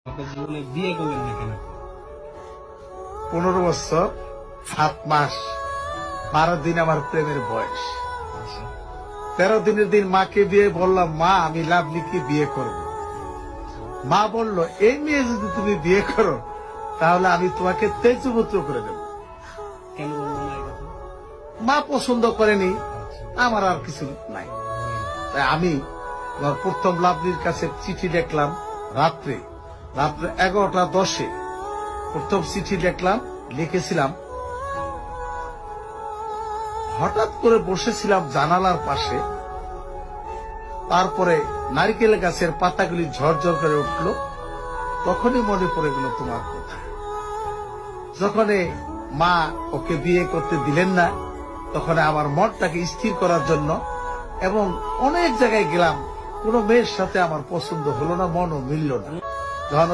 আপনার জীবনে বিয়ে করলেন না কেন? 15 বছর 7 মাস 12 দিন আমার প্রেমের বয়স। আচ্ছা, 13 দিনের দিন মাকে বিয়ে বললাম, মা আমি লাভলিকে বিয়ে করব। মা বলল, এই মেয়ে যদি তুমি বিয়ে করো তাহলে আমি তোমাকে তেজপুত্র করে দেব। কেন বললেন না এই কথা? মা পছন্দ করেনি, আচ্ছা, আমার আর কিছু নাই। তাই আমি আমার প্রথম লাভলির কাছে চিঠি লিখলাম রাত্রে 11টা 10-এ প্রথম চিঠি লিখলাম, লিখেছিলাম। হঠাৎ করে বসেছিলাম জানালার পাশে, তারপরে নারকেল গাছের পাতাগুলি ঝরঝর করে উঠলো, তখনই মনে পড়ে গেল তোমার কথা। যখন মা ওকে বিয়ে করতে দিলেন না, তখন আমার মনটাকে স্থির করার জন্য এবং অনেক জায়গায় গেলাম, কোন মেয়ের সাথে আমার পছন্দ হলো না, মনও মিলল না। যখন